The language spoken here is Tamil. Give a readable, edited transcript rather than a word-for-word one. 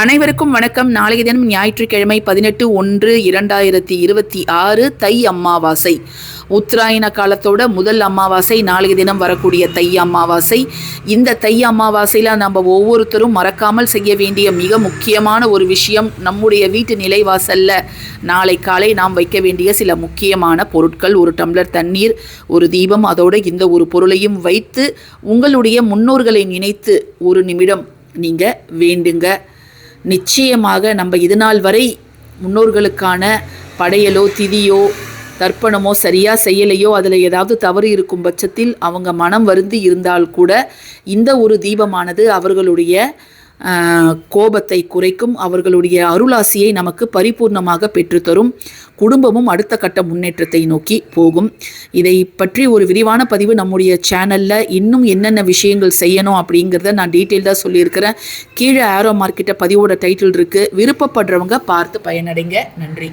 அனைவருக்கும் வணக்கம். நாளைய தினம் ஞாயிற்றுக்கிழமை 18/1/2026 தை அமாவாசை. உத்தராயண காலத்தோட முதல் அமாவாசை நாளைய தினம் வரக்கூடிய தை அமாவாசை. இந்த தை அமாவாசையில் நம்ம ஒவ்வொருத்தரும் மறக்காமல் செய்ய வேண்டிய மிக முக்கியமான ஒரு விஷயம், நம்முடைய வீட்டு நிலைவாசலில் நாளை காலை நாம் வைக்க வேண்டிய சில முக்கியமான பொருட்கள். ஒரு டம்ளர் தண்ணீர், ஒரு தீபம், அதோடு இந்த ஒரு பொருளையும் வைத்து உங்களுடைய முன்னோர்களை நினைத்து ஒரு நிமிடம் நீங்கள் வேண்டுங்க. நிச்சயமாக நம்ம இது நாள் வரை முன்னோர்களுக்கான படையலோ திதியோ தர்ப்பணமோ சரியாக செய்யலையோ, அதில் ஏதாவது தவறு இருக்கும் பட்சத்தில் அவங்க மனம் வருந்தி இருந்தால் கூட இந்த ஒரு தீபமானது அவர்களுடைய கோபத்தை குறைக்கும், அவர்களுடைய அருளாசியை நமக்கு பரிபூர்ணமாக பெற்றுத்தரும். குடும்பமும் அடுத்த கட்ட முன்னேற்றத்தை நோக்கி போகும். இதை பற்றி ஒரு விரிவான பதிவு நம்முடைய சேனலில் இன்னும் என்னென்ன விஷயங்கள் செய்யணும் அப்படிங்கிறத நான் டீட்டெயில்டாக சொல்லியிருக்கிறேன். கீழே ஆரோ மார்க்கிட்ட பதிவோட டைட்டில் இருக்குது. விருப்பப்படுறவங்க பார்த்து பயனடைங்க. நன்றி.